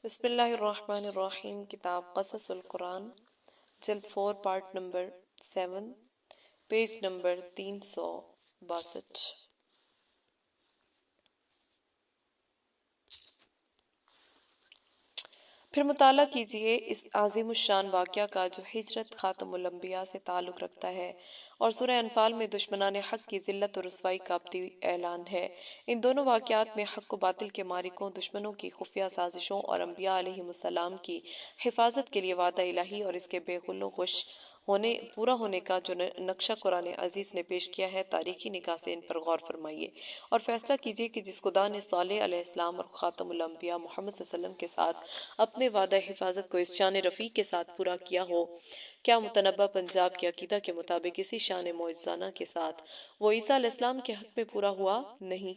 بسم اللہ الرحمن الرحیم۔ کتاب قصص القرآن، جلد 4، پارٹ نمبر 7، پیج نمبر 362۔ پھر مطالعہ کیجئے اس عظیم الشان واقعہ کا جو ہجرت خاتم الانبیاء سے تعلق رکھتا ہے اور سورہ انفال میں دشمنان حق کی ذلت و رسوائی کا ابدی اعلان ہے۔ ان دونوں واقعات میں حق و باطل کے مارکوں، دشمنوں کی خفیہ سازشوں اور انبیاء علیہ السلام کی حفاظت کے لیے وعدہ الہی اور اس کے بے غل و غش پورا ہونے کا جو نقشہ قرآن عزیز نے پیش کیا ہے، تاریخی نگاہ سے ان پر غور فرمائیے اور فیصلہ کیجئے کہ جس خدا نے صالح علیہ السلام اور خاتم الانبیاء محمد صلی اللہ علیہ وسلم کے ساتھ اپنے وعدہ حفاظت کو اس شان رفیع کے ساتھ پورا کیا ہو، کیا متنبہ پنجاب کے عقیدہ کے مطابق اسی شان معجزانہ کے ساتھ وہ عیسیٰ علیہ السلام کے حق میں پورا ہوا؟ نہیں،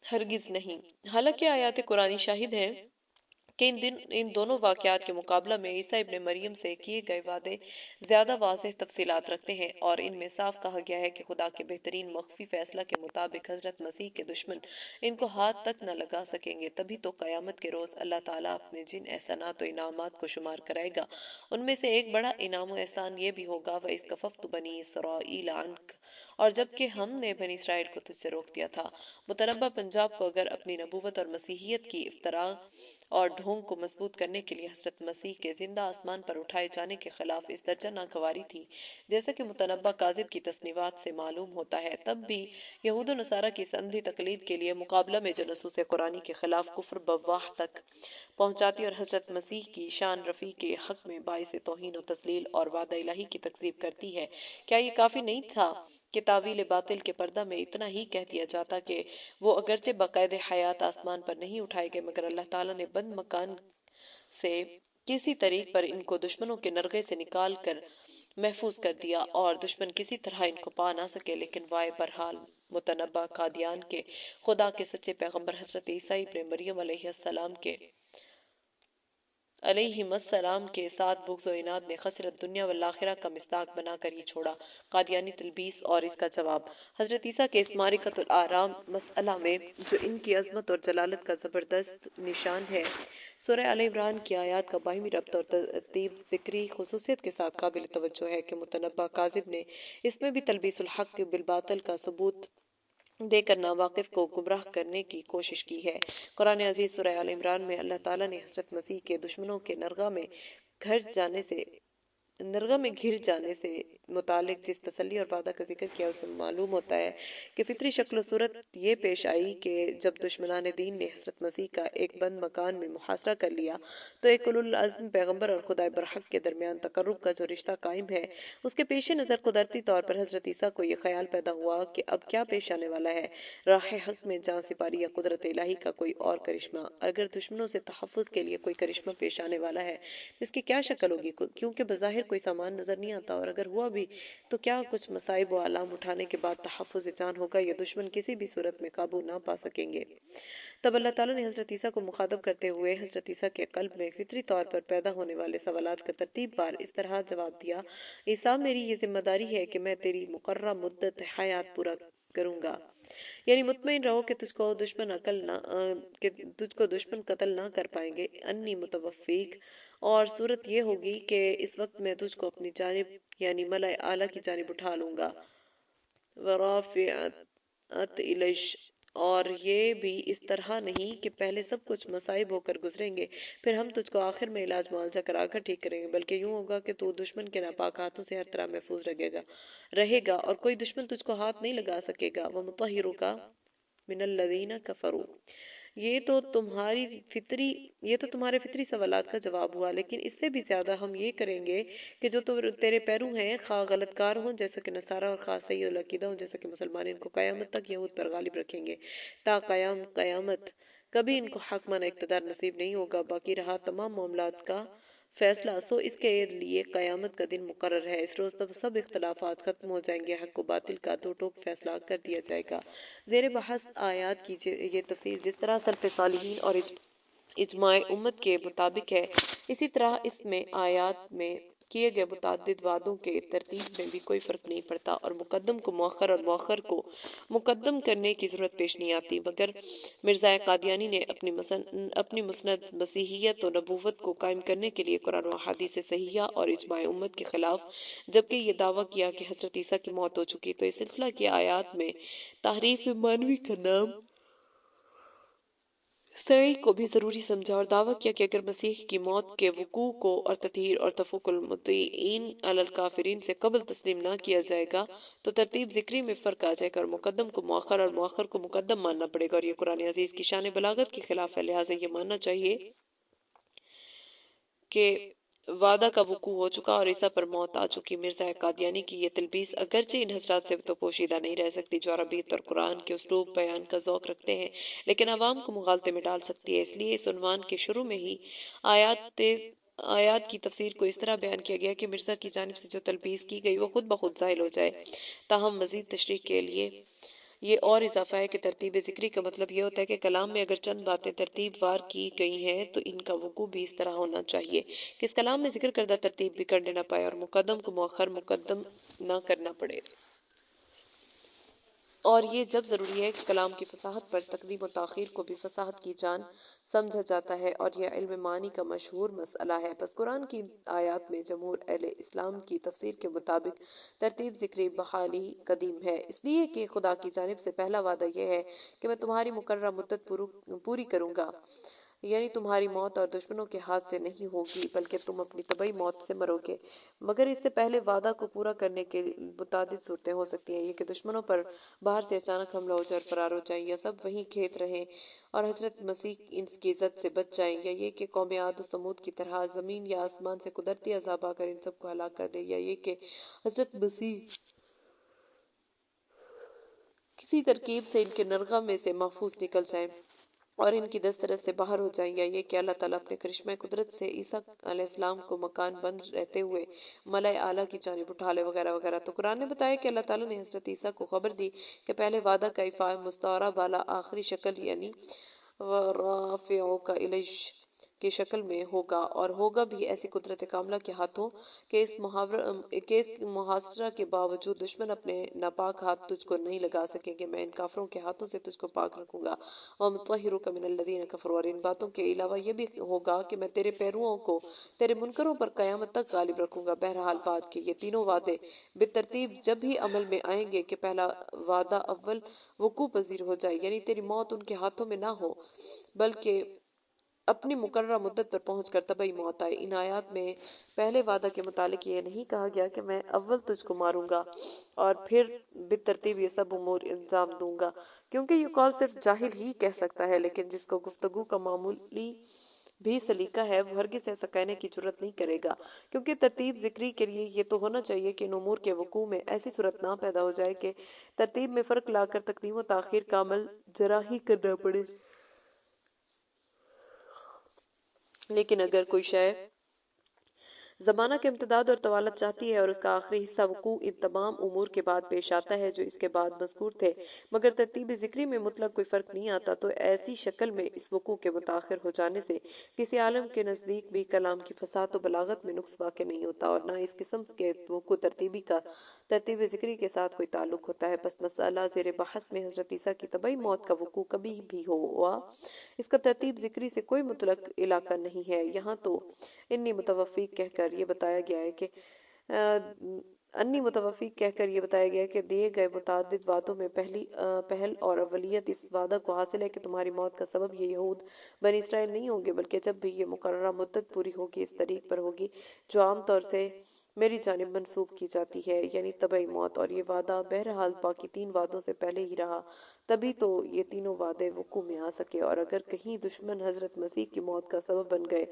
ہرگز نہیں۔ حالانکہ آیات قرآنی شاہد ہیں کہ ان دونوں واقعات کے مقابلہ میں عیسیٰ ابن مریم سے کیے گئے وعدے زیادہ واضح تفصیلات رکھتے ہیں اور ان میں صاف کہا گیا ہے کہ خدا کے بہترین مخفی فیصلہ کے مطابق حضرت مسیح کے دشمن ان کو ہاتھ تک نہ لگا سکیں گے۔ تبھی تو قیامت کے روز اللہ تعالیٰ اپنے جن احسانات و انعامات کو شمار کرائے گا، ان میں سے ایک بڑا انعام و احسان یہ بھی ہوگا وَإِذْ كَفَفْتُ بَنِي إِسْرَائِيلَ عَنْكَ، اور جبکہ ہم نے بنی اسرائیل کو تجھ سے روک دیا تھا۔ متنبہ پنجاب کو اگر اپنی نبوت اور مسیحیت کی افتراء اور ڈھونگ کو مضبوط کرنے کے لیے حضرت مسیح کے زندہ آسمان پر اٹھائے جانے کے خلاف اس درجہ ناگواری تھی، جیسا کہ متنبہ کاذب کی تصنیفات سے معلوم ہوتا ہے، تب بھی یہود و نصارہ کی اندھی تقلید کے لیے مقابلہ میں جو نصوص قرآنی کے خلاف کفر بواح تک پہنچاتی اور حضرت مسیح کی شان رفیع کے حق میں باعث توہین و تضلیل اور وعدہ الہی کی تکذیب کرتی ہے، کیا یہ کافی نہیں تھا کہ تعویل باطل کے پردہ میں اتنا ہی کہہ دیا جاتا کہ وہ اگرچہ باقاعدہ حیات آسمان پر نہیں اٹھائے گئے، مگر اللہ تعالیٰ نے بند مکان سے کسی طریق پر ان کو دشمنوں کے نرغے سے نکال کر محفوظ کر دیا اور دشمن کسی طرح ان کو پا نہ سکے۔ لیکن وائے برحال متنبہ قادیان کے خدا کے سچے پیغمبر حضرت عیسیٰ ابن مریم علیہم السلام کے ساتھ بغض و عناد نے خسرت دنیا والآخرہ کا مصداق بنا کر یہ چھوڑا۔ قادیانی تلبیس اور اس کا جواب۔ حضرت عیسیٰ کے اس معرکۃ الاعرام مسئلہ میں جو ان کی عظمت اور جلالت کا زبردست نشان ہے، سورہ آل عمران کی آیات کا باہمی ربط اور ترتیب ذکری خصوصیت کے ساتھ قابل توجہ ہے کہ متنبہ کاذب نے اس میں بھی تلبیس الحق بالباطل کا ثبوت دے کر ناواقف کو گمراہ کرنے کی کوشش کی ہے۔ قرآن عزیز سورہ آل عمران میں اللہ تعالیٰ نے حضرت مسیح کے دشمنوں کے نرغہ میں گھر جانے سے متعلق جس تسلی اور وعدہ کا ذکر کیا، اس میں معلوم ہوتا ہے کہ فطری شکل و صورت یہ پیش آئی کہ جب دشمنان دین نے حضرت مسیح کا ایک بند مکان میں محاصرہ کر لیا تو ایک اولو العزم پیغمبر اور خدا برحق کے درمیان تقرب کا جو رشتہ قائم ہے، اس کے پیش نظر قدرتی طور پر حضرت عیسیٰ کو یہ خیال پیدا ہوا کہ اب کیا پیش آنے والا ہے، راہ حق میں جاں سپاری یا قدرت الہی کا کوئی اور کرشمہ۔ اگر دشمنوں سے تحفظ کے لیے کوئی کرشمہ پیش آنے والا ہے، اس کی کیا شکل ہوگی؟ کیونکہ بظاہر کوئی سامان نظر نہیں آتا، اور اگر ہوا بھی تو کیا کچھ مصائب و آلام اٹھانے کے بعد تحفظ جان ہوگا یا دشمن کسی بھی صورت میں قابو نہ پا سکیں گے۔ تب اللہ تعالیٰ نے حضرت عیسیٰ کو مخاطب کرتے ہوئے حضرت عیسیٰ کے قلب میں فطری طور پر پیدا ہونے والے سوالات کا ترتیب بار اس طرح جواب دیا: عیسیٰ، میری یہ ذمہ داری ہے کہ میں تیری مقررہ مدت حیات پورا کروں گا، یعنی مطمئن رہو کہ تجھ کو دشمن قتل نہ کر پائیں گے۔ انی متوفیک، اور صورت یہ ہوگی کہ اس وقت میں تجھ کو اپنی جانب یعنی ملأ اعلیٰ کی جانب اٹھا لوں گا۔ ورافعت الیک، اور یہ بھی اس طرح نہیں کہ پہلے سب کچھ مصائب ہو کر گزریں گے، پھر ہم تجھ کو آخر میں علاج معالجہ کرا کر ٹھیک کریں گے، بلکہ یوں ہوگا کہ تو دشمن کے ناپاک ہاتھوں سے ہر طرح محفوظ رہے گا اور کوئی دشمن تجھ کو ہاتھ نہیں لگا سکے گا۔ وَمُطَهِّرُكَ مِنَ الَّذِينَ كَفَرُوا، یہ تو تمہارے فطری سوالات کا جواب ہوا، لیکن اس سے بھی زیادہ ہم یہ کریں گے کہ جو تیرے پیرو ہیں، خواہ غلط کار ہوں جیسا کہ نصارہ اور خواہ صحیح العقیدہ ہوں جیسا کہ مسلمان، ان کو قیامت تک یہود پر غالب رکھیں گے تا قیامت کبھی ان کو حاکمانہ اقتدار نصیب نہیں ہوگا۔ باقی رہا تمام معاملات کا فیصلہ، سو اس کے لیے قیامت کا دن مقرر ہے۔ اس روز تب سب اختلافات ختم ہو جائیں گے، حق و باطل کا دو ٹوک فیصلہ کر دیا جائے گا۔ زیر بحث آیات کی یہ تفسیر جس طرح سلف صالحین اور اجماع امت کے مطابق ہے، اسی طرح اس میں آیات میں کیے گئے متعدد وعدوں کے ترتیب میں بھی کوئی فرق نہیں پڑتا اور مقدم کو مؤخر اور مؤخر کو مقدم کرنے کی ضرورت پیش نہیں آتی، مگر مرزا قادیانی نے اپنی مسند مسیحیت و نبوت کو قائم کرنے کے لیے قرآن و احادیث صحیحہ اور اجماع امت کے خلاف جبکہ یہ دعویٰ کیا کہ حضرت عیسیٰ کی موت ہو چکی، تو اس سلسلہ کی آیات میں تحریف مانوی کا نام سعی کو بھی ضروری سمجھا اور دعویٰ کیا کہ اگر مسیح کی موت کے وقوع کو اور تطہیر اور تفوق المطیعین علی الکافرین سے قبل تسلیم نہ کیا جائے گا تو ترتیب ذکری میں فرق آ جائے گا اور مقدم کو مؤخر اور مؤخر کو مقدم ماننا پڑے گا، اور یہ قرآن عزیز کی شان بلاغت کے خلاف ہے، لہٰذا یہ ماننا چاہیے کہ وعدہ کا وقوع ہو چکا اور عیسیٰ پر موت آ چکی۔ مرزا قادیانی کی یہ تلبیس اگرچہ ان حضرات سے تو پوشیدہ نہیں رہ سکتی جو عربیت اور قرآن کے اسلوب بیان کا ذوق رکھتے ہیں، لیکن عوام کو مغالطے میں ڈال سکتی ہے، اس لیے اس عنوان کے شروع میں ہی آیات کی تفسیر کو اس طرح بیان کیا گیا کہ مرزا کی جانب سے جو تلبیس کی گئی وہ خود بخود ظاہر ہو جائے۔ تاہم مزید تشریح کے لیے یہ اور اضافہ ہے کہ ترتیب ذکری کا مطلب یہ ہوتا ہے کہ کلام میں اگر چند باتیں ترتیب وار کی گئی ہیں تو ان کا وقوع بھی اس طرح ہونا چاہیے کہ اس کلام میں ذکر کردہ ترتیب بھی کرنے نہ پائے اور مقدم کو مؤخر مقدم نہ کرنا پڑے، اور یہ جب ضروری ہے کہ کلام کی فصاحت پر تقدیم و تاخیر کو بھی فصاحت کی جان سمجھا جاتا ہے، اور یہ علم معنی کا مشہور مسئلہ ہے۔ بس قرآن کی آیات میں جمہور اہل اسلام کی تفسیر کے مطابق ترتیب ذکری بحالی قدیم ہے، اس لیے کہ خدا کی جانب سے پہلا وعدہ یہ ہے کہ میں تمہاری مقررہ مدت پوری کروں گا، یعنی تمہاری موت اور دشمنوں کے ہاتھ سے نہیں ہوگی بلکہ تم اپنی طبعی موت سے مرو گے، مگر اس سے پہلے وعدہ کو پورا کرنے کے متعدد صورتیں ہو سکتی ہیں، یہ کہ دشمنوں پر باہر سے اچانک حملہ ہو جائے اور فرار ہو جائیں، یا سب وہیں کھیت رہیں اور حضرت مسیح ان کی عزت سے بچ جائیں، یا یہ کہ قوم عاد و سمود کی طرح زمین یا آسمان سے قدرتی عذاب آ کر ان سب کو ہلاک کر دے، یا یہ کہ حضرت مسیح کسی ترکیب سے ان کے نرغہ میں سے محفوظ نکل جائیں اور ان کی دسترس سے باہر ہو جائیں، یا یہ کہ اللہ تعالیٰ اپنے کرشمہ قدرت سے عیسیٰ علیہ السلام کو مکان بند رہتے ہوئے ملائے اعلیٰ کی جانب اٹھا لے وغیرہ وغیرہ۔ تو قرآن نے بتایا کہ اللہ تعالیٰ نے حضرت عیسیٰ کو خبر دی کہ پہلے وعدہ کا ایفا مستعارہ بالا آخری شکل یعنی وَرَافِعُكَ إِلَيْهِ کی شکل میں ہوگا، اور ہوگا بھی ایسی قدرت کاملہ کے ہاتھوں کہ اس محاصرہ کے باوجود دشمن اپنے ناپاک ہاتھ تجھ کو نہیں لگا سکیں گے، میں ان کافروں کے ہاتھوں سے تجھ کو پاک رکھوں گا، وَمُطَهِّرُكَ مِنَ الَّذِينَ كَفَرُوا، اور ان باتوں کے علاوہ یہ بھی ہوگا کہ میں تیرے پیرووں کو تیرے منکروں پر قیامت تک غالب رکھوں گا۔ بہرحال بات کہ یہ تینوں وعدے بالترتیب جب ہی عمل میں آئیں گے کہ پہلا وعدہ اول وقوع پذیر ہو جائے، یعنی تیری موت ان کے ہاتھوں میں نہ ہو بلکہ اپنی مقررہ مدت پر پہنچ کر طبعی موت آئے۔ ان آیات میں پہلے وعدہ کے متعلق یہ نہیں کہا گیا کہ میں اول تجھ کو ماروں گا اور پھر بالترتیب یہ سب امور انجام دوں گا، کیونکہ یہ قول صرف جاہل ہی کہہ سکتا ہے، لیکن جس کو گفتگو کا معمولی بھی سلیقہ ہے وہ ہرگز ایسا کہنے کی جرات نہیں کرے گا، کیونکہ ترتیب ذکری کے لیے یہ تو ہونا چاہیے کہ ان امور کے وقوع میں ایسی صورت نہ پیدا ہو جائے کہ ترتیب میں فرق لا کر تقدیم و تاخیر کا عمل جراحی کرنا پڑے۔ لیکن اگر کوئی شے زمانہ کے امتداد اور طوالت چاہتی ہے اور اس کا آخری حصہ وقوع ان تمام امور کے بعد پیش آتا ہے جو اس کے بعد مذکور تھے، مگر ترتیب ذکری میں مطلق کوئی فرق نہیں آتا، تو ایسی شکل میں اس وقوع کے متاخر ہو جانے سے کسی عالم کے نزدیک بھی کلام کی فصاحت و بلاغت میں نقص واقع نہیں ہوتا، اور نہ اس قسم کے وقوع ترتیبی کا ترتیب ذکری کے ساتھ کوئی تعلق ہوتا ہے۔ بس مسئلہ زیر بحث میں حضرت عیسیٰ کی طبعی موت کا وقوع کبھی بھی ہوا، اس کا ترتیب ذکری سے کوئی مطلق علاقہ نہیں ہے۔ یہاں تو انی متوفیق کہہ کر یہ بتایا گیا کہ دیے گئے متعدد وعدوں میں پہل اور اولیت اس وعدہ کو حاصل ہے کہ تمہاری موت کا سبب یہ یہود بنی اسرائیل نہیں ہوں گے، بلکہ جب بھی یہ مقررہ مدت پوری ہوگی اس طریق پر ہوگی جو عام طور سے میری جانب منسوب کی جاتی ہے، یعنی طبعی موت، اور یہ وعدہ بہرحال باقی تین وعدوں سے پہلے ہی رہا، تبھی تو یہ تینوں وعدے وقوع میں آ سکے، اور اگر کہیں دشمن حضرت مسیح کی موت کا سبب بن گئے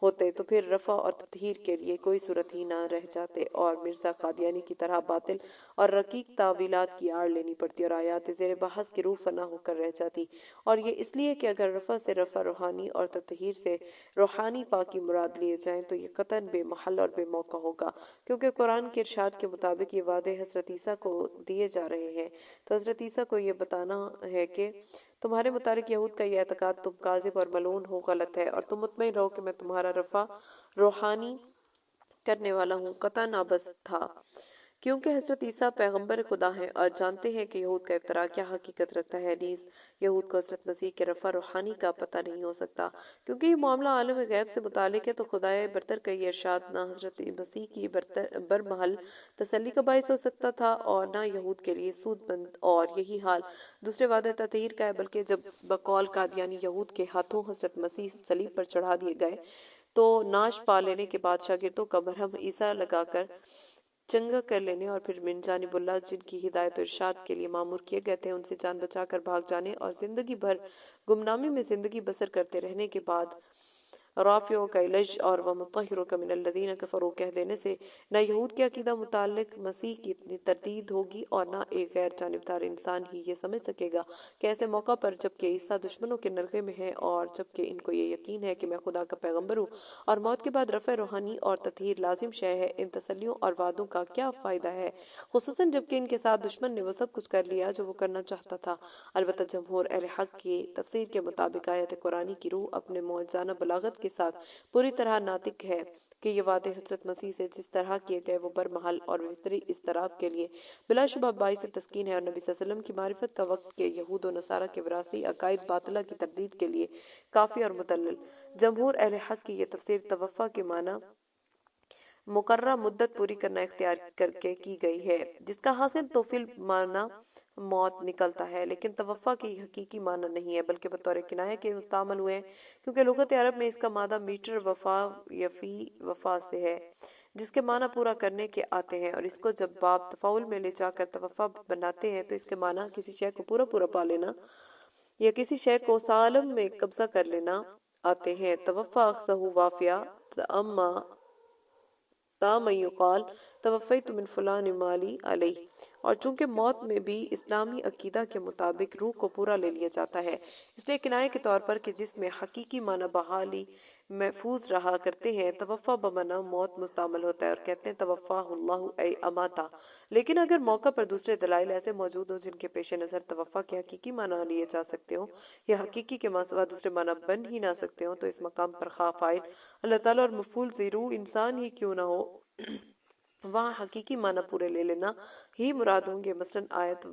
ہوتے تو پھر رفع اور تطہیر کے لیے کوئی صورت ہی نہ رہ جاتے، اور مرزا قادیانی کی طرح باطل اور رقیق تعویلات کی آڑ لینی پڑتی اور آیات زیر بحث کی روح فنا ہو کر رہ جاتی، اور یہ اس لیے کہ اگر رفع سے رفع روحانی اور تطہیر سے روحانی پاکی مراد لیے جائیں تو یہ قطعاً بے محل اور بے موقع ہوگا، کیونکہ قرآن کے ارشاد کے مطابق یہ وعدے حضرت عیسیٰ کو دیے جا رہے ہیں، تو حضرت عیسیٰ کو یہ بتانا ہے کہ تمہارے متعلق یہود کا یہ اعتقاد تم کاذب اور ملعون ہو غلط ہے، اور تم مطمئن رہو کہ میں تمہارا رفع روحانی کرنے والا ہوں قطع نابس تھا، کیونکہ حضرت عیسیٰ پیغمبر خدا ہیں اور جانتے ہیں کہ یہود کا افتراء کیا حقیقت رکھتا ہے۔ نیز یہود کو حضرت مسیح کے رفع روحانی کا پتہ نہیں ہو سکتا، کیونکہ یہ معاملہ عالم غیب سے متعلق ہے، تو خدائے برتر کا یہ ارشاد نہ حضرت مسیح کی برمحل تسلی کا باعث ہو سکتا تھا اور نہ یہود کے لیے سود مند، اور یہی حال دوسرے وعدہ تطہیر کا ہے، بلکہ جب بقول قادیانی یہود کے ہاتھوں حضرت مسیح صلیب پر چڑھا دیے گئے تو ناش پا لینے کے بعد شاگردوں کا مرہم عیسیٰ لگا کر چنگا کر لینے اور پھر من جانب اللہ جن کی ہدایت و ارشاد کے لیے مامور کیے گئے تھے ان سے جان بچا کر بھاگ جانے اور زندگی بھر گمنامی میں زندگی بسر کرتے رہنے کے بعد رافعوں کا الج اور ومطہروں کا من الذین کفروا کہہ دینے سے نہ یہود کے عقیدہ متعلق مسیح کی اتنی تردید ہوگی اور نہ ایک غیر جانبدار انسان ہی یہ سمجھ سکے گا کہ ایسے موقع پر جبکہ عیسیٰ دشمنوں کے نرغے میں ہے اور جبکہ ان کو یہ یقین ہے کہ میں خدا کا پیغمبر ہوں اور موت کے بعد رفع روحانی اور تطہیر لازم شے ہے، ان تسلیوں اور وعدوں کا کیا فائدہ ہے، خصوصاً جبکہ ان کے ساتھ دشمن نے وہ سب کچھ کر لیا جو وہ کرنا چاہتا تھا۔ البتہ جمہور اہل حق کی تفسیر کے مطابق آیت قرآنی کی روح اپنے معجزانہ بلاغت کے ساتھ پوری طرح ناطق ہے کہ یہ وعدے حضرت مسیح سے جس طرح کیے گئے وہ برمحل اور فطری اضطراب کے لیے بلا شبہ باعث تسکین ہے، اور نبی صلی اللہ علیہ وسلم کی معرفت کا وقت کے یہود و نصارہ کے وراثتی عقائد باطلہ کی تردید کے لیے کافی اور مدلل۔ جمہور اہل حق کی یہ تفسیر توفع کے معنی مقررہ مدت پوری کرنا اختیار کر کے کی گئی ہے، جس کا حاصل توفیل معنی موت نکلتا ہے، لیکن توفع کی حقیقی معنی نہیں ہے بلکہ بطور کنایہ کے مستعمل ہوئے ہیں، کیونکہ لغت عرب میں اس کا مادہ میٹر وفا یفی وفا سے ہے، جس کے معنی پورا کرنے کے آتے ہیں، اور اس کو جب باب تفاعل میں لے جا کر توفع بناتے ہیں تو اس کے معنی کسی شے کو پورا پورا پا لینا یا کسی شے کو سالم میں قبضہ کر لینا آتے ہیں۔ توفع اخذہ وافیہ اما تام یقال توفیت من فلان مالی علیہ، اور چونکہ موت میں بھی اسلامی عقیدہ کے مطابق روح کو پورا لے لیا جاتا ہے، اس لیے کنایہ کے طور پر کہ جس میں حقیقی معنی بحالی محفوظ رہا کرتے ہیں، توفع بمعنی موت مستعمل ہوتا ہے اور کہتے ہیں توفع اللہ ای اماتا۔ لیکن اگر موقع پر دوسرے دلائل ایسے موجود ہوں جن کے پیش نظر توفع کے حقیقی معنی لیے جا سکتے ہوں یا حقیقی کے ماسوا دوسرے معنی بن ہی نہ سکتے ہوں، تو اس مقام پر خواہ فاعل اللہ تعالیٰ اور مفعول سے روح انسان ہی کیوں نہ ہو وہاں حقیقی معنی پورے لے لینا ہی مراد ہوں گے۔ مثلا آیت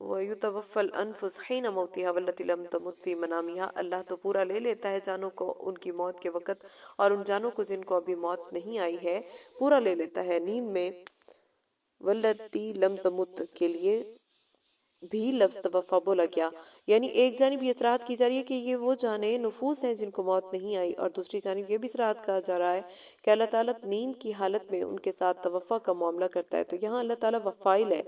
وَيُتَوَفَّى الْأَنفُسَ حِينَ مَوْتِهَا وَالَّتِي لَمْ تَمُتْ فِي مَنَامِهَا، اللہ تو پورا لے لیتا ہے جانوں کو ان کی موت کے وقت، اور ان جانوں کو جن کو ابھی موت نہیں آئی ہے پورا لے لیتا ہے نیند میں۔ وَالَّتِي لَمْ تَمُتْ کے لیے بھی لفظ توفع بولا گیا، یعنی ایک جانب یہ اصراحت کی جا رہی ہے کہ یہ وہ جانیں نفوس ہیں جن کو موت نہیں آئی، اور دوسری جانب یہ بھی اصراحت کہا جا رہا ہے کہ اللہ تعالیٰ نیند کی حالت میں ان کے ساتھ توفع کا معاملہ کرتا ہے، تو یہاں اللہ تعالیٰ وفائل ہے،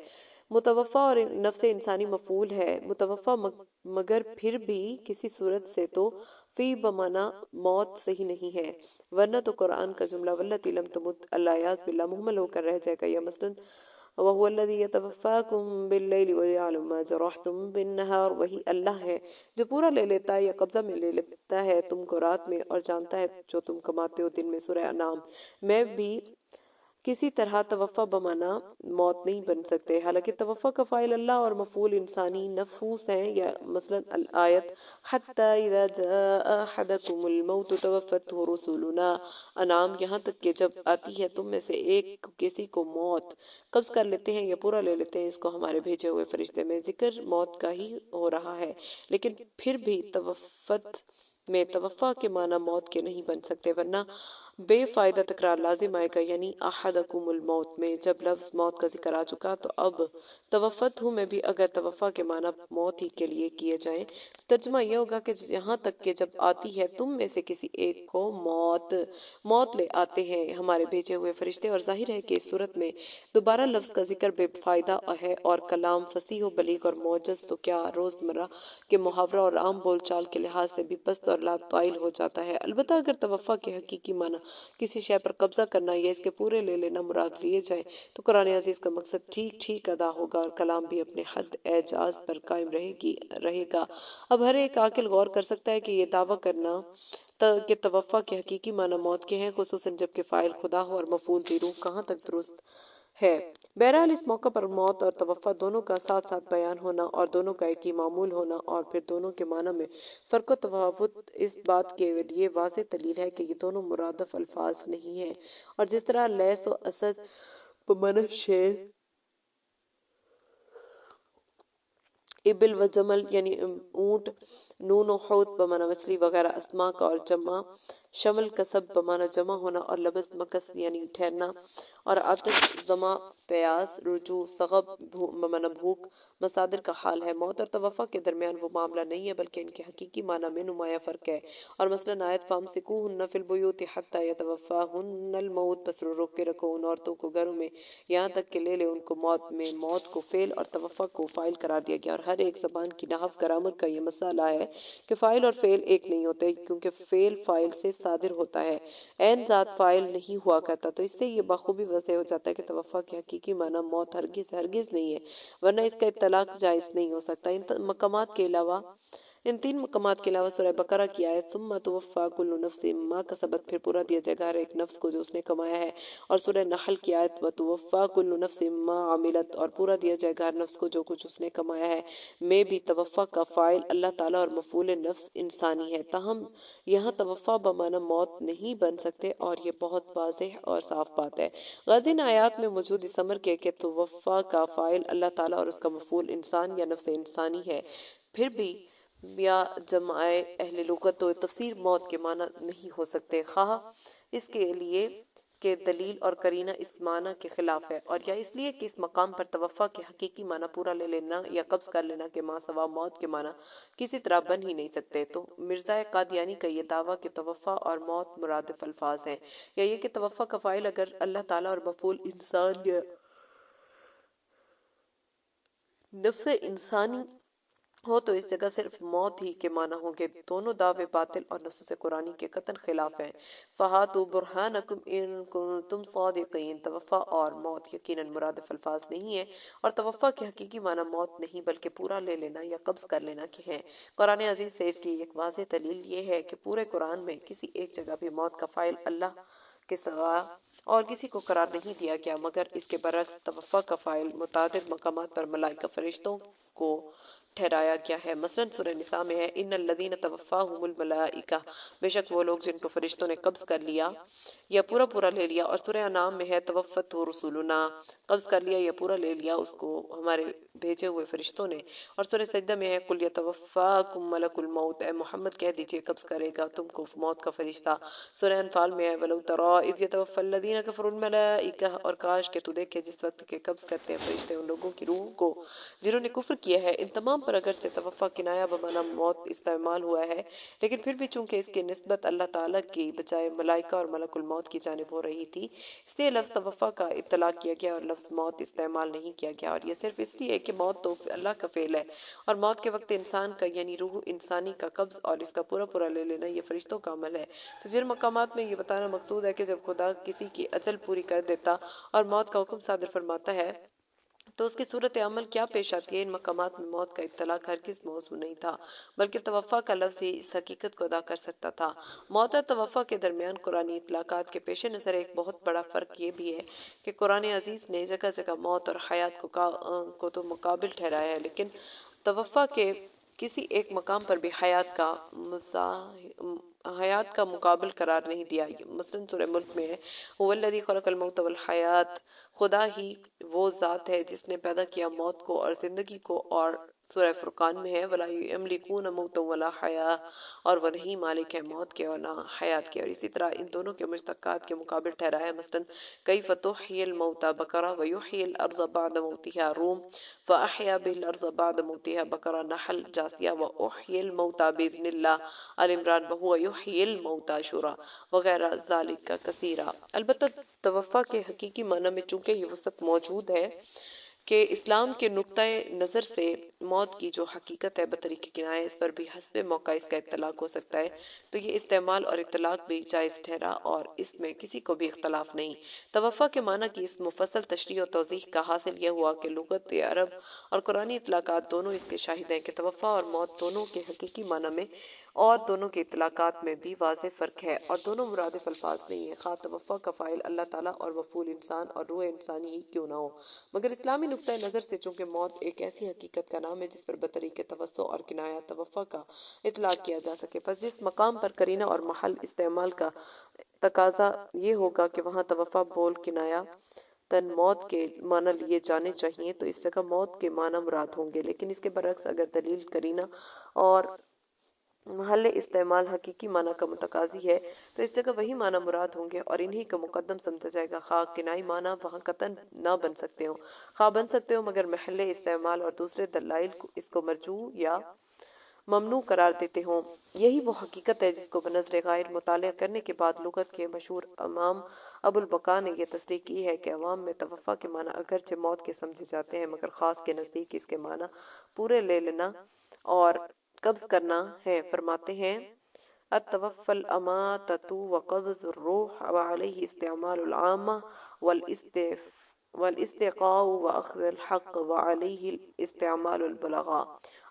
متوفع اور نفس انسانی مفعول ہے، متوفع مگر پھر بھی کسی صورت سے تو فی بمعنی موت صحیح نہیں ہے، ورنہ تو قرآن کا جملہ والتی لم تمت العیاذ باللہ محمل ہو کر رہ جائے گا، یا مثلا وَهُوَ الَّذِي يَتَوَفَّاكُمْ بِاللَّيْلِ وَيَعْلَمُ مَا جَرَحْتُمْ بِالنَّهَارِ، وہی اللہ ہے جو پورا لے لیتا ہے یا قبضہ میں لے لیتا ہے تم کو رات میں اور جانتا ہے جو تم کماتے ہو دن میں۔ سورہ انعام میں بھی کسی طرح توفع بمعنی موت نہیں بن سکتے، حالانکہ توفع کا فاعل اللہ اور مفعول انسانی نفوس ہیں، یا مثلا الآیت حَتَّى إِذَا جَاءَ أَحَدَكُمُ الْمَوْتُ تَوَفَّتْهُ رُسُلُنَا، انعام یہاں تک کہ جب آتی ہے تم میں سے ایک کسی کو موت قبض کر لیتے ہیں یا پورا لے لیتے ہیں اس کو ہمارے بھیجے ہوئے فرشتے، میں ذکر موت کا ہی ہو رہا ہے، لیکن پھر بھی توفت میں توفع کے معنی موت کے نہیں بن سکتے، ورنہ بے فائدہ تکرار لازم آئے گا، یعنی احدکم الموت میں جب لفظ موت کا ذکر آ چکا تو اب توفت ہوں میں بھی اگر توفع کے معنی موت ہی کے لیے کیے جائیں تو ترجمہ یہ ہوگا کہ یہاں تک کہ جب آتی ہے تم میں سے کسی ایک کو موت لے آتے ہیں ہمارے بھیجے ہوئے فرشتے، اور ظاہر ہے کہ اس صورت میں دوبارہ لفظ کا ذکر بے فائدہ ہے، اور کلام فصیح و بلیغ اور معجز تو کیا روزمرہ کے محاورہ اور عام بول چال کے لحاظ سے بھی پست اور لا طائل ہو جاتا ہے۔ البتہ اگر توفع کے حقیقی معنی کسی شے پر قبضہ کرنا یا اس کے پورے لے لینا مراد لیے جائے تو قرآن عزیز کا مقصد ٹھیک ٹھیک ادا ہوگا اور کلام بھی اپنے حد اعجاز پر قائم رہے گا۔ اب ہر ایک عاقل غور کر سکتا ہے کہ یہ دعویٰ کرنا کہ توفع کے حقیقی معنی موت کے ہیں، خصوصاً جب کہ فاعل خدا ہو اور مفعول سے روح، کہاں تک درست ہے۔ بہرحال اس موقع پر موت اور توفع دونوں کا ساتھ ساتھ بیان ہونا اور دونوں کا ایک ہی معمول ہونا اور پھر دونوں کے معنی میں فرق و تفاوت اس بات کے لیے واضح دلیل ہے کہ یہ دونوں مرادف الفاظ نہیں ہیں، اور جس طرح لیس و اسد بمعنی شیر، ابل و جمل یعنی اونٹ، نون و حوت بمعنی مچھلی وغیرہ اسماء کا، اور جمع شمل کسب بمعنی جمع ہونا، اور لبس مکس یعنی ٹھہرنا، اور عطش ظما پیاس، رجوع صغب بمعنی بھوک مصادر کا حال ہے۔ موت اور توفع کے درمیان وہ معاملہ نہیں ہے بلکہ ان کے حقیقی معنی میں نمایاں فرق ہے، اور مثلاً آیت فَامْسِكُوهُنَّ فِي الْبُيُوتِ حَتَّى يَتَوَفَّاهُنَّ الْمَوْتُ، بس روک کے رکھو ان عورتوں کو گھروں میں یہاں تک کہ لے لے ان کو موت میں۔ موت کو فعل اور توفع کو فاعل قرار دیا گیا، اور ہر ایک زبان کی نحو گرامر کا یہ مسئلہ ہے کہ فاعل اور فعل ایک نہیں ہوتے، کیونکہ فعل فاعل سے صادر ہوتا ہے، عین ذات فاعل نہیں ہوا کرتا۔ تو اس سے یہ بخوبی واضح ہو جاتا ہے کہ توفع کے حقیقی معنی موت ہرگز ہرگز نہیں ہے، ورنہ اس کا اطلاق جائز نہیں ہو سکتا۔ ان تین مقامات کے علاوہ سورہ بقرہ کی آیت ثم توفی کل نفس ما کسبت، پھر پورا دیا جائے گا ہر ایک نفس کو جو اس نے کمایا ہے، اور سورہ نحل کی آیت وتوفی کل نفس ما عملت، اور پورا دیا جائے گا ہر نفس کو جو کچھ اس نے کمایا ہے، میں بھی توفع کا فاعل اللہ تعالیٰ اور مفعول نفس انسانی ہے، تاہم یہاں توفع بمعنی موت نہیں بن سکتے، اور یہ بہت واضح اور صاف بات ہے۔ غازی ان آیات میں موجود اس امر کے کہ توفع کا فاعل اللہ تعالیٰ اور اس کا مفعول انسان یا نفس انسانی ہے، پھر بھی یا جمع اہل لغت و تفسیر موت کے معنی نہیں ہو سکتے، خواہ اس کے لیے کہ دلیل اور قرینہ اس معنی کے خلاف ہے، اور یا اس لیے کہ اس مقام پر توفع کے حقیقی معنی پورا لے لینا یا قبض کر لینا کے ماں سوا موت کے معنی کسی طرح بن ہی نہیں سکتے۔ تو مرزا قادیانی کا یہ دعویٰ کہ توفع اور موت مرادف الفاظ ہیں، یا یہ کہ توفع کا فاعل اگر اللہ تعالیٰ اور مفعول انسان یا نفس انسانی ہو تو اس جگہ صرف موت ہی کے معنی ہوں گے۔ دونوں دعوے باطل اور نصوص قرآنی کے قطعاً خلاف ہیں۔ فَهَاتُوا بُرْهَانَكُمْ إِن كُنتُمْ صَادِقِينَ، توفع اور موت یقیناً مرادف الفاظ نہیں ہیں، اور توفع کے حقیقی معنی موت نہیں بلکہ پورا لے لینا یا قبض کر لینا کے ہیں۔ قرآن عزیز سے اس کی ایک واضح دلیل یہ ہے کہ پورے قرآن میں کسی ایک جگہ بھی موت کا فاعل اللہ کے سوا اور کسی کو قرار نہیں دیا گیا، مگر اس کے برعکس توفع کا فاعل متعدد مقامات پر ملائکہ فرشتوں کو ٹھہرایا گیا ہے۔ مثلا سورہ نساء میں ہے ان الذین توفاہم الملائکہ، بے شک وہ لوگ جن کو فرشتوں نے قبض کر لیا یا پورا پورا لے لیا، اور سورہ انعام میں ہے توفتہ رسولنا، قبض کر لیا یا پورا لے لیا اس کو ہمارے بھیجے ہوئے فرشتوں نے، اور سورہ سجدہ میں ہے قل یتوفاکم ملک الموت، اے محمد کہہ دیجئے قبض کرے گا تم کو موت کا فرشتہ۔ سورہ انفال میں ہے ولو تری اذ یتوفی الذین کفروا الملائکہ، اور کاش کہ تو دیکھے جس وقت کے قبض کرتے ہیں فرشتے ان لوگوں کی روح کو جنہوں نے کفر کیا ہے۔ ان تمام پر اگرچہ توفع کنایہ بمعنی موت استعمال ہوا ہے، لیکن پھر بھی چونکہ اس کی نسبت اللہ تعالیٰ کی بجائے ملائکہ اور ملک الموت کی جانب ہو رہی تھی، اس لیے لفظ توفع کا اطلاق کیا گیا اور لفظ موت استعمال نہیں کیا گیا، اور یہ صرف اس لیے کہ موت تو اللہ کا فعل ہے، اور موت کے وقت انسان کا یعنی روح انسانی کا قبض اور اس کا پورا پورا لے لینا یہ فرشتوں کا عمل ہے۔ تو جن مقامات میں یہ بتانا مقصود ہے کہ جب خدا کسی کی اجل پوری کر دیتا اور موت کا حکم صادر فرماتا ہے تو اس کی صورت عمل کیا پیش آتی ہے، ان مقامات میں موت کا اطلاق ہرگز موضوع نہیں تھا، بلکہ توفع کا لفظ ہی اس حقیقت کو ادا کر سکتا تھا۔ موت اور توفع کے درمیان قرآنی اطلاقات کے پیش نظر ایک بہت بڑا فرق یہ بھی ہے کہ قرآن عزیز نے جگہ جگہ موت اور حیات کو تو مقابل ٹھہرایا ہے، لیکن توفع کے کسی ایک مقام پر بھی حیات کا مقابل قرار نہیں دیا۔ مثلا سورہ ملک میں ہے هو الذی خلق الموت والحیات، خدا ہی وہ ذات ہے جس نے پیدا کیا موت کو اور زندگی کو، اور سورہ فرقان میں ہے وَلَا يَمْلِكُونَ مَوْتًا وَلَا حَيَاةً، اور وہ نہیں مالک ہے موت کے اور نہ حیات کے، اور اسی طرح ان دونوں کے مشتقات کے مقابل ٹھہرایا ہے۔ مثلا کیف تحیی الموتى بقرہ ویحیی الارض بعد موتها روم فاحیا به الارض بعد موتها بقرہ، نحل جاثیہ واحیی الموتى باذن اللہ آل عمران وهو یحیی الموتى شورى وغیرہ ذالک کثیرہ۔ البتہ توفع کے حقیقی معنی میں چونکہ یہ وسعت موجود ہے کہ اسلام کے نقطۂ نظر سے موت کی جو حقیقت ہے بطریق کنایہ، اس پر بھی حسب موقع اس کا اطلاق ہو سکتا ہے، تو یہ استعمال اور اطلاق بھی جائز ٹھہرا اور اس میں کسی کو بھی اختلاف نہیں۔ توفع کے معنی کی اس مفصل تشریح و توضیح کا حاصل یہ ہوا کہ لغت عرب اور قرآنی اطلاقات دونوں اس کے شاہد ہیں کہ توفع اور موت دونوں کے حقیقی معنی میں اور دونوں کے اطلاقات میں بھی واضح فرق ہے اور دونوں مرادف الفاظ نہیں ہیں، خواہ توفع کا فاعل اللہ تعالیٰ اور مفعول انسان اور روح انسانی ہی کیوں نہ ہو۔ مگر اسلامی نقطہ نظر سے چونکہ موت ایک ایسی حقیقت کا نام ہے جس پر بطریق توسع اور کنایہ توفع کا اطلاق کیا جا سکے، پس جس مقام پر قرینہ اور محل استعمال کا تقاضا یہ ہوگا کہ وہاں توفع بول کنایہ تن موت کے معنی لیے جانے چاہیے تو اس جگہ موت کے معنی مراد ہوں گے، لیکن اس کے برعکس اگر دلیل قرینہ اور محل استعمال حقیقی معنی کا متقاضی ہے تو اس جگہ وہی معنی مراد ہوں گے اور انہی کو مقدم سمجھا جائے گا، خواہ کنائی معنی وہاں قطعاً نہ بن سکتے ہوں، خواہ بن سکتے ہوں مگر محل استعمال اور دوسرے دلائل اس کو مرجوع یا ممنوع قرار دیتے ہوں۔ یہی وہ حقیقت ہے جس کو بنظر غائر مطالعہ کرنے کے بعد لغت کے مشہور امام ابو البقاء نے یہ تصریح کی ہے کہ عوام میں توفع کے معنی اگرچہ موت کے سمجھے جاتے ہیں مگر خاص کے نزدیک اس کے معنی پورے لے لینا اور قبض کرنا ہے۔ فرماتے ہیں التوفى الأماتة وقبض الروح وعليه استعمال العامة والاستقاء وأخذ الحق وعليه استعمال البلغاء۔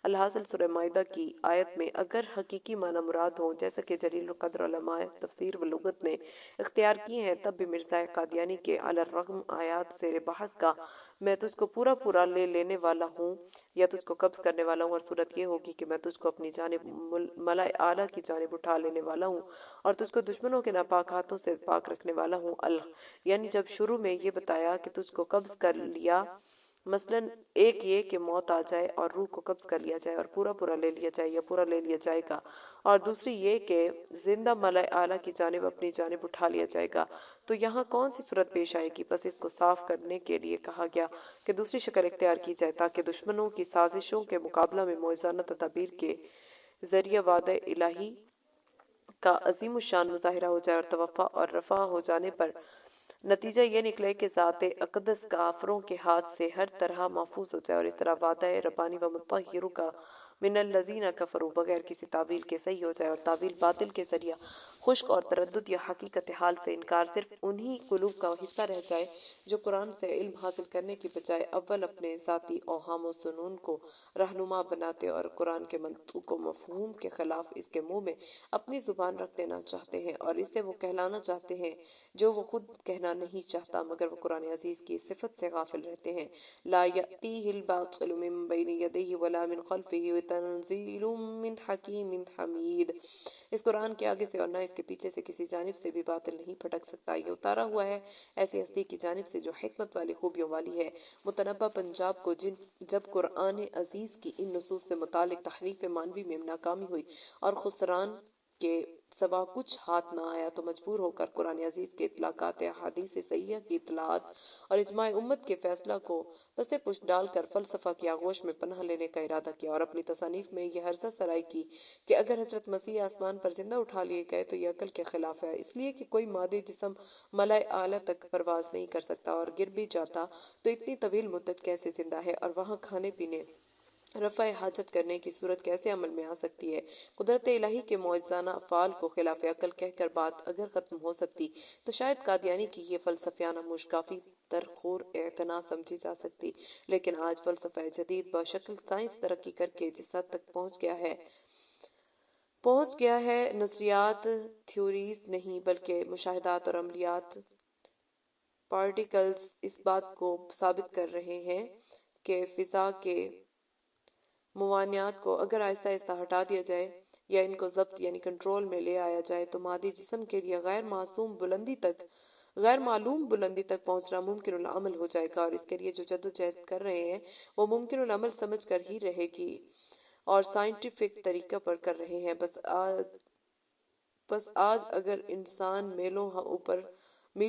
الحاصل سورہ مائدہ کی آیت میں اگر حقیقی معنی مراد ہوں جیسا کہ جلیل القدر علماء تفسیر و لغت نے اختیار کیے ہیں، تب بھی مرزا قادیانی کے علی الرغم آیات زیر بحث کا میں تجھ کو پورا پورا لے لینے والا ہوں یا تجھ کو قبض کرنے والا ہوں، اور صورت یہ ہوگی کہ میں تجھ کو اپنی جانب ملائے اعلیٰ کی جانب اٹھا لینے والا ہوں اور تجھ کو دشمنوں کے ناپاک ہاتھوں سے پاک رکھنے والا ہوں۔ یعنی جب شروع میں یہ بتایا کہ تجھ کو قبض کر لیا، مثلا ایک یہ کہ موت آ جائے اور روح کو قبض کر لیا جائے اور پورا پورا لے لیا جائے یا پورا لے لیا جائے گا، اور دوسری یہ کہ زندہ ملائے اعلیٰ کی جانب اپنی جانب اٹھا لیا جائے گا، تو یہاں کون سی صورت پیش آئے گی؟ بس اس کو صاف کرنے کے لیے کہا گیا کہ دوسری شکل اختیار کی جائے تاکہ دشمنوں کی سازشوں کے مقابلہ میں معجزانہ تدابیر کے ذریعہ وعدہ الہی کا عظیم الشان مظاہرہ ہو جائے اور توفع اور رفع ہو جانے پر نتیجہ یہ نکلے کہ ذات اقدس کافروں کے ہاتھ سے ہر طرح محفوظ ہو جائے، اور اس طرح وعدہ ربانی و مطہروں کا من الذین کفروا بغیر کسی تعویل کے صحیح ہو جائے، اور تعویل باطل کے ذریعہ خشک اور تردد یا حقیقت حال سے انکار صرف انہی قلوب کا حصہ رہ جائے جو قرآن سے علم حاصل کرنے کی بجائے اول اپنے ذاتی اوہام و ظنون کو رہنما بناتے اور قرآن کے منطوق و مفہوم کے خلاف اس کے منہ میں اپنی زبان رکھ دینا چاہتے ہیں اور اسے وہ کہلانا چاہتے ہیں جو وہ خود کہنا نہیں چاہتا، مگر وہ قرآن عزیز کی صفت سے غافل رہتے ہیں۔ لا یأتیہ الباطل من بین یدیہ ولا من خلفہ تنزیل من حکیم حمید۔ اس قرآن کے آگے سے اور نہ اس کے پیچھے سے کسی جانب سے بھی باطل نہیں پھٹک سکتا، یہ اتارا ہوا ہے ایسی ہستی کی جانب سے جو حکمت والی خوبیوں والی ہے۔ متنبہ پنجاب کو جب قرآن عزیز کی ان نصوص سے متعلق تحریف مانوی میں ناکامی ہوئی اور خسران کے سوا کچھ ہاتھ نہ آیا تو مجبور ہو کر قرآن عزیز کے اطلاقات احادیث صحیحہ کی اطلاعات اور اجماع امت کے فیصلہ کو پس پشت ڈال کر فلسفہ کی آغوش میں پناہ لینے کا ارادہ کیا اور اپنی تصانیف میں یہ حرزہ سرائی کی کہ اگر حضرت مسیح آسمان پر زندہ اٹھا لیے گئے تو یہ عقل کے خلاف ہے، اس لیے کہ کوئی مادی جسم ملائے اعلیٰ تک پرواز نہیں کر سکتا اور گر بھی جاتا تو اتنی طویل مدت کیسے زندہ ہے، اور وہاں کھانے پینے رفع حاجت کرنے کی صورت کیسے عمل میں آ سکتی ہے۔ قدرت الہی کے معجزانہ افعال کو خلاف عقل کہہ کر بات اگر ختم ہو سکتی تو شاید قادیانی کی یہ فلسفیانہ مشق کافی ترخور اعتنا سمجھی جا سکتی، لیکن آج فلسفہ جدید بشکل سائنس ترقی کر کے جس حد تک پہنچ گیا ہے نظریات تھیوریز نہیں بلکہ مشاہدات اور عملیات پارٹیکلز اس بات کو ثابت کر رہے ہیں کہ فضا کے موانعات کو اگر آہستہ آہستہ ہٹا دیا جائے یا ان کو ضبط یعنی کنٹرول میں لے آیا جائے تو مادی جسم کے لیے غیر معلوم بلندی تک پہنچنا ممکن العمل ہو جائے گا، اور اس کے لیے جو جدوجہد کر رہے ہیں وہ ممکن العمل سمجھ کر ہی رہے گی اور سائنٹیفک طریقہ پر کر رہے ہیں۔ بس آج اگر انسان میلوں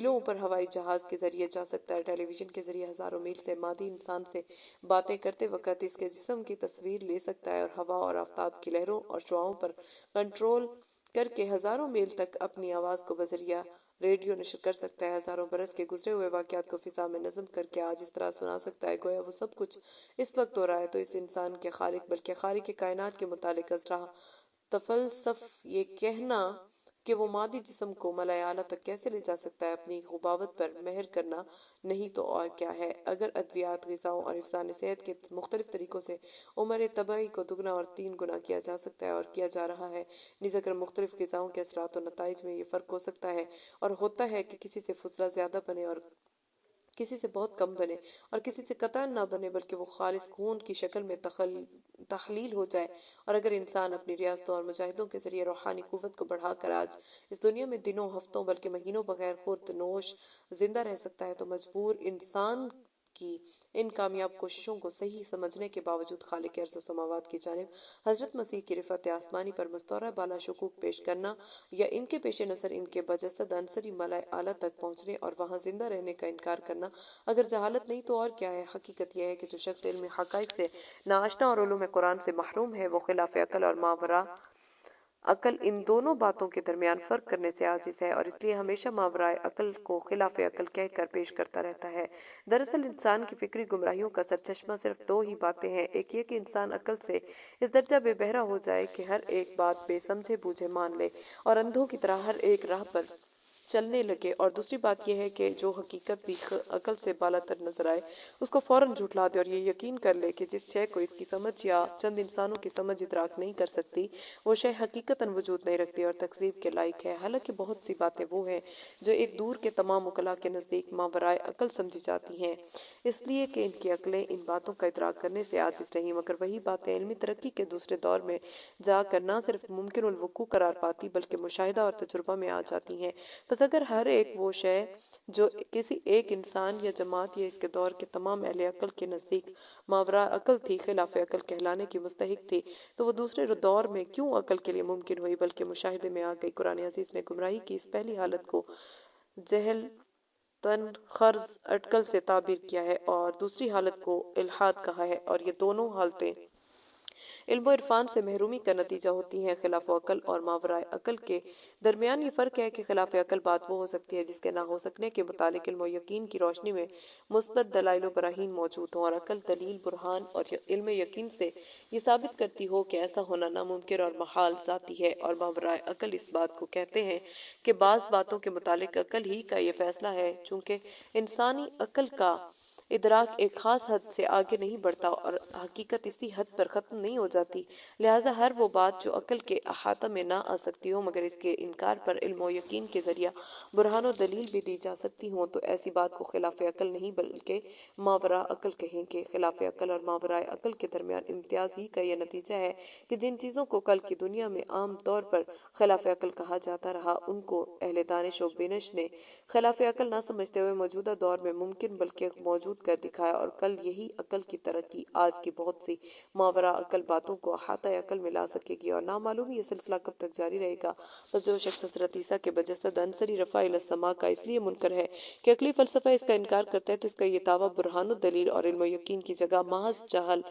اوپر ہوائی جہاز کے ذریعے جا سکتا ہے، ٹیلی ویژن کے ذریعے ہزاروں میل سے مادی انسان سے باتیں کرتے وقت اس کے جسم کی تصویر لے سکتا ہے اور ہوا اور آفتاب کی لہروں اور شعاعوں پر کنٹرول کر کے ہزاروں میل تک اپنی آواز کو بذریعہ ریڈیو نشر کر سکتا ہے، ہزاروں برس کے گزرے ہوئے واقعات کو فضا میں نظم کر کے آج اس طرح سنا سکتا ہے گویا وہ سب کچھ اس وقت ہو رہا ہے۔ تو اس انسان کے خالق بلکہ خالق کائنات کے متعلق ازرا تفلسف یہ کہنا کہ وہ مادی جسم کو ملائے اعلیٰ تک کیسے لے جا سکتا ہے اپنی غباوت پر مہر کرنا نہیں تو اور کیا ہے۔ اگر ادویات، غذاؤں اور حفظان صحت کے مختلف طریقوں سے عمر طبعی کو دگنا اور 3 گنا کیا جا سکتا ہے اور کیا جا رہا ہے، نیز اگر مختلف غذاؤں کے اثرات و نتائج میں یہ فرق ہو سکتا ہے اور ہوتا ہے کہ کسی سے فضلہ زیادہ بنے اور کسی سے بہت کم بنے اور کسی سے قطعا نہ بنے بلکہ وہ خالص خون کی شکل میں تخلیل ہو جائے، اور اگر انسان اپنی ریاضتوں اور مجاہدوں کے ذریعے روحانی قوت کو بڑھا کر آج اس دنیا میں دنوں، ہفتوں بلکہ مہینوں بغیر خورد نوش زندہ رہ سکتا ہے، تو مجبور انسان کی ان کامیاب کوششوں کو صحیح سمجھنے کے باوجود خالق ارض و سماوات کی جانب حضرت مسیح کی رفعت آسمانی پر مستورہ بالا شکوک پیش کرنا یا ان کے پیش نظر ان کے بجسد عنصری ملائے اعلیٰ تک پہنچنے اور وہاں زندہ رہنے کا انکار کرنا اگر جہالت نہیں تو اور کیا ہے۔ حقیقت یہ ہے کہ جو شخص علم حقائق سے ناآشنا اور علوم قرآن سے محروم ہے وہ خلاف عقل اور ماورا عقل ان دونوں باتوں کے درمیان فرق کرنے سے عاجز ہے، اور اس لیے ہمیشہ ماورائے عقل کو خلاف عقل کہہ کر پیش کرتا رہتا ہے۔ دراصل انسان کی فکری گمراہیوں کا سرچشمہ صرف 2 ہی باتیں ہیں، ایک یہ کہ انسان عقل سے اس درجہ بے بہرا ہو جائے کہ ہر ایک بات بے سمجھے بوجھے مان لے اور اندھوں کی طرح ہر ایک راہ پر چلنے لگے، اور دوسری بات یہ ہے کہ جو حقیقت بھی عقل سے بالا تر نظر آئے اس کو فوراً جھٹلا دے اور یہ یقین کر لے کہ جس شے کو اس کی سمجھ یا چند انسانوں کی سمجھ ادراک نہیں کر سکتی وہ شے حقیقتاً وجود نہیں رکھتی اور تکذیب کے لائق ہے۔ حالانکہ بہت سی باتیں وہ ہیں جو ایک دور کے تمام عقلاء کے نزدیک ماورائے عقل سمجھی جاتی ہیں، اس لیے کہ ان کی عقلیں ان باتوں کا ادراک کرنے سے عاجز رہیں، مگر وہی باتیں علمی ترقی کے دوسرے دور میں جا کر نہ صرف ممکن الوقوع قرار پاتی بلکہ مشاہدہ اور تجربہ میں آ جاتی ہیں۔ بس اگر ہر ایک وہ شے جو کسی ایک انسان یا جماعت یا اس کے دور کے تمام اہل عقل کے نزدیک ماوراء عقل تھی، خلاف عقل کہلانے کی مستحق تھی، تو وہ دوسرے دور میں کیوں عقل کے لیے ممکن ہوئی بلکہ مشاہدے میں آ گئی۔ قرآن عزیز نے گمراہی کی اس پہلی حالت کو جہل، خرز، اٹکل سے تعبیر کیا ہے اور دوسری حالت کو الحاد کہا ہے، اور یہ دونوں حالتیں علم و عرفان سے محرومی کا نتیجہ ہوتی ہیں۔ خلاف عقل اور ماورائے عقل کے درمیان یہ فرق ہے کہ خلاف عقل بات وہ ہو سکتی ہے جس کے نہ ہو سکنے کے متعلق علم و یقین کی روشنی میں مثبت دلائل و براہین موجود ہوں، اور عقل دلیل، برہان اور علم یقین سے یہ ثابت کرتی ہو کہ ایسا ہونا ناممکن اور محال ذاتی ہے، اور ماورائے عقل اس بات کو کہتے ہیں کہ بعض باتوں کے متعلق عقل ہی کا یہ فیصلہ ہے، چونکہ انسانی عقل کا ادراک ایک خاص حد سے آگے نہیں بڑھتا اور حقیقت اسی حد پر ختم نہیں ہو جاتی، لہٰذا ہر وہ بات جو عقل کے احاطہ میں نہ آ سکتی ہو مگر اس کے انکار پر علم و یقین کے ذریعہ برہان و دلیل بھی دی جا سکتی ہوں، تو ایسی بات کو خلاف عقل نہیں بلکہ ماوراء عقل کہیں گے۔ خلاف عقل اور ماوراء عقل کے درمیان امتیاز ہی کا یہ نتیجہ ہے کہ جن چیزوں کو کل کی دنیا میں عام طور پر خلاف عقل کہا جاتا رہا ان کو اہل دانش و بینش نے خلاف عقل نہ سمجھتے ہوئے موجودہ دور میں ممکن بلکہ موجود کر دکھایا، اور کل یہی عقل کی ترقی آج کی بہت سی ماوراء عقل باتوں کو احاطہ عقل میں لا سکے گی، اور نامعلوم یہ سلسلہ کب تک جاری رہے گا۔ بس جو شخص حضرت عیسیٰ کے بجسد عنصری رفع الی السماء کا اس لیے منکر ہے کہ عقلی فلسفہ اس کا انکار کرتا ہے، تو اس کا یہ دعویٰ برہان الدلیل اور علم و یقین کی جگہ محض جہل،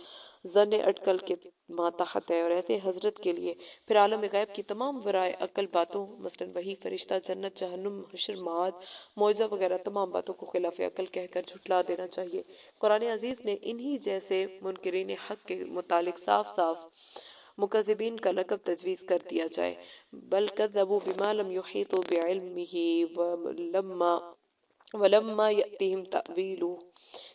ظن، اٹکل کے ماتحت ہے، اور ایسے حضرت کے لیے پھر عالم غیب کی تمام ورائے عقل باتوں مثلاً وحی، فرشتہ، جنت، جہنم، حشر، معاد، معجزہ وغیرہ تمام باتوں کو خلاف عقل کہہ کر جھٹلا دینا چاہیے۔ قرآن عزیز نے انہی جیسے منکرین حق کے متعلق صاف صاف مکذبین کا لقب تجویز کر دیا جائے، بل کذبوا بما لم يحيطوا بعلمه ولما يأتهم تأویلہ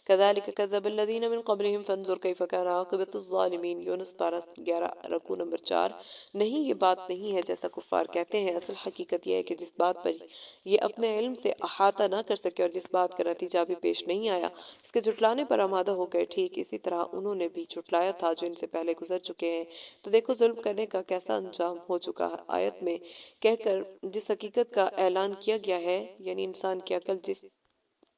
كذلك كذب الذين من قبلهم فانظر كيف كان عاقبة الظالمین۔ یونس 12:11 رکوع نمبر 4۔ نہیں، یہ بات نہیں ہے جیسا کفار کہتے ہیں، اصل حقیقت یہ ہے کہ جس بات پر یہ اپنے علم سے احاطہ نہ کر سکے اور جس بات کا نتیجہ بھی پیش نہیں آیا اس کے جھٹلانے پر آمادہ ہو گئے، ٹھیک اسی طرح انہوں نے بھی جھٹلایا تھا جو ان سے پہلے گزر چکے ہیں، تو دیکھو ظلم کرنے کا کیسا انجام ہو چکا ہے۔ آیت میں کہہ کر جس حقیقت کا اعلان کیا گیا ہے، یعنی انسان کی عقل جس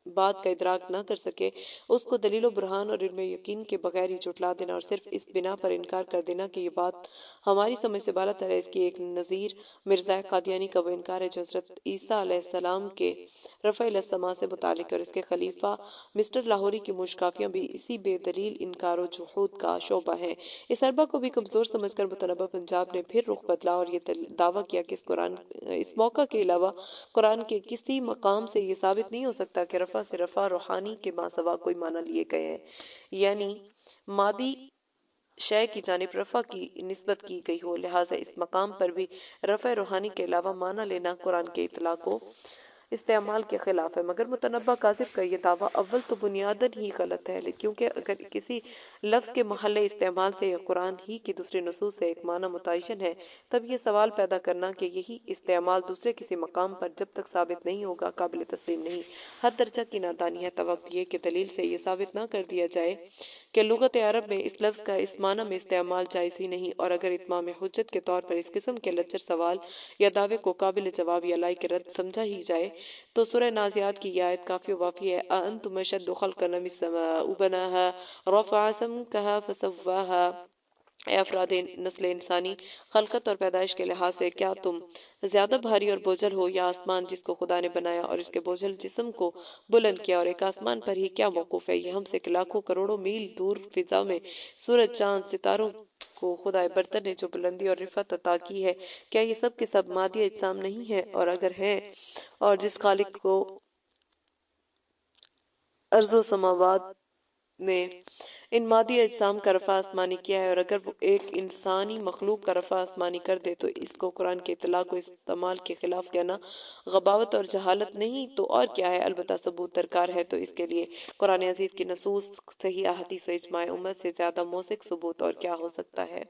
بات کا ادراک نہ کر سکے اس کو دلیل و برہان اور علم یقین کے بغیر ہی جھٹلا دینا اور صرف اس بنا پر انکار کر دینا کہ یہ بات ہماری سمجھ سے بالاتر ہے، اس کی ایک نظیر مرزا قادیانی کا وہ انکار ہے جو حضرت عیسیٰ علیہ السلام کے رفع السماء سے متعلق ہے، اور اس کے خلیفہ مسٹر لاہوری کی مشکافیاں بھی اسی بے دلیل انکار و جحود کا شعبہ ہیں۔ اس اربع کو بھی کمزور سمجھ کر متنبع پنجاب نے پھر رخ بدلا اور یہ دعویٰ کیا کہ اس موقع کے علاوہ قرآن کے کسی مقام سے یہ ثابت نہیں ہو سکتا کہ رفع سے رفع روحانی کے ماسوا کوئی معنی لیے گئے ہیں، یعنی مادی شے کی جانب رفع کی نسبت کی گئی ہو، لہٰذا اس مقام پر بھی رفع روحانی کے علاوہ معنی لینا قرآن کے اطلاق کو استعمال کے خلاف ہے۔ مگر متنبع کاذب کا یہ دعویٰ اول تو بنیاداً ہی غلط ہے، کیونکہ اگر کسی لفظ کے محل استعمال سے یا قرآن ہی کی دوسری نصوص سے ایک معنی متعین ہے، تب یہ سوال پیدا کرنا کہ یہی استعمال دوسرے کسی مقام پر جب تک ثابت نہیں ہوگا قابل تسلیم نہیں، حد درجہ کی نادانی ہے۔ توقع یہ کہ دلیل سے یہ ثابت نہ کر دیا جائے کہ لغت عرب میں اس لفظ کا اس معنی میں استعمال جائز ہی نہیں، اور اگر اتمام حجت کے طور پر اس قسم کے لچر سوال یا دعوے کو قابل جواب یا لائق رد سمجھا ہی جائے تو سورہ نازعات کی یہ آیت کافی و وافی ہے۔ أَأَنْتُمْ أَشَدُّ خَلْقًا أَمِ السَّمَاءُ بَنَاهَا رَفَعَ سَمْكَهَا فَسَوَّاهَا، اے افراد نسل انسانی، خلقت اور پیدائش کے لحاظ سے کیا تم زیادہ بھاری اور بوجھل ہو یا آسمان جس کو خدا نے بنایا اور اس کے بوجھل جسم کو بلند کیا، اور ایک آسمان پر ہی کیا موقوف ہے؟ یہ ہم سے لاکھوں کروڑوں میل دور فضا میں سورج، چاند، ستاروں کو خدائے برتر نے جو بلندی اور رفعت عطا کی ہے، کیا یہ سب کے سب مادی اجسام نہیں ہیں؟ اور اگر ہیں، اور جس خالق کو ارض و سماوات میں ان مادی اجسام کا رفع آسمانی کیا ہے، اور اگر وہ ایک انسانی مخلوق کا رفع آسمانی کر دے تو اس کو قرآن کے اطلاق و استعمال کے خلاف کہنا غباوت اور جہالت نہیں تو اور کیا ہے؟ البتہ ثبوت درکار ہے تو اس کے لیے قرآن عزیز کی نصوص، صحیح احادیث و اجماع امت سے زیادہ موثق ثبوت اور کیا ہو سکتا ہے؟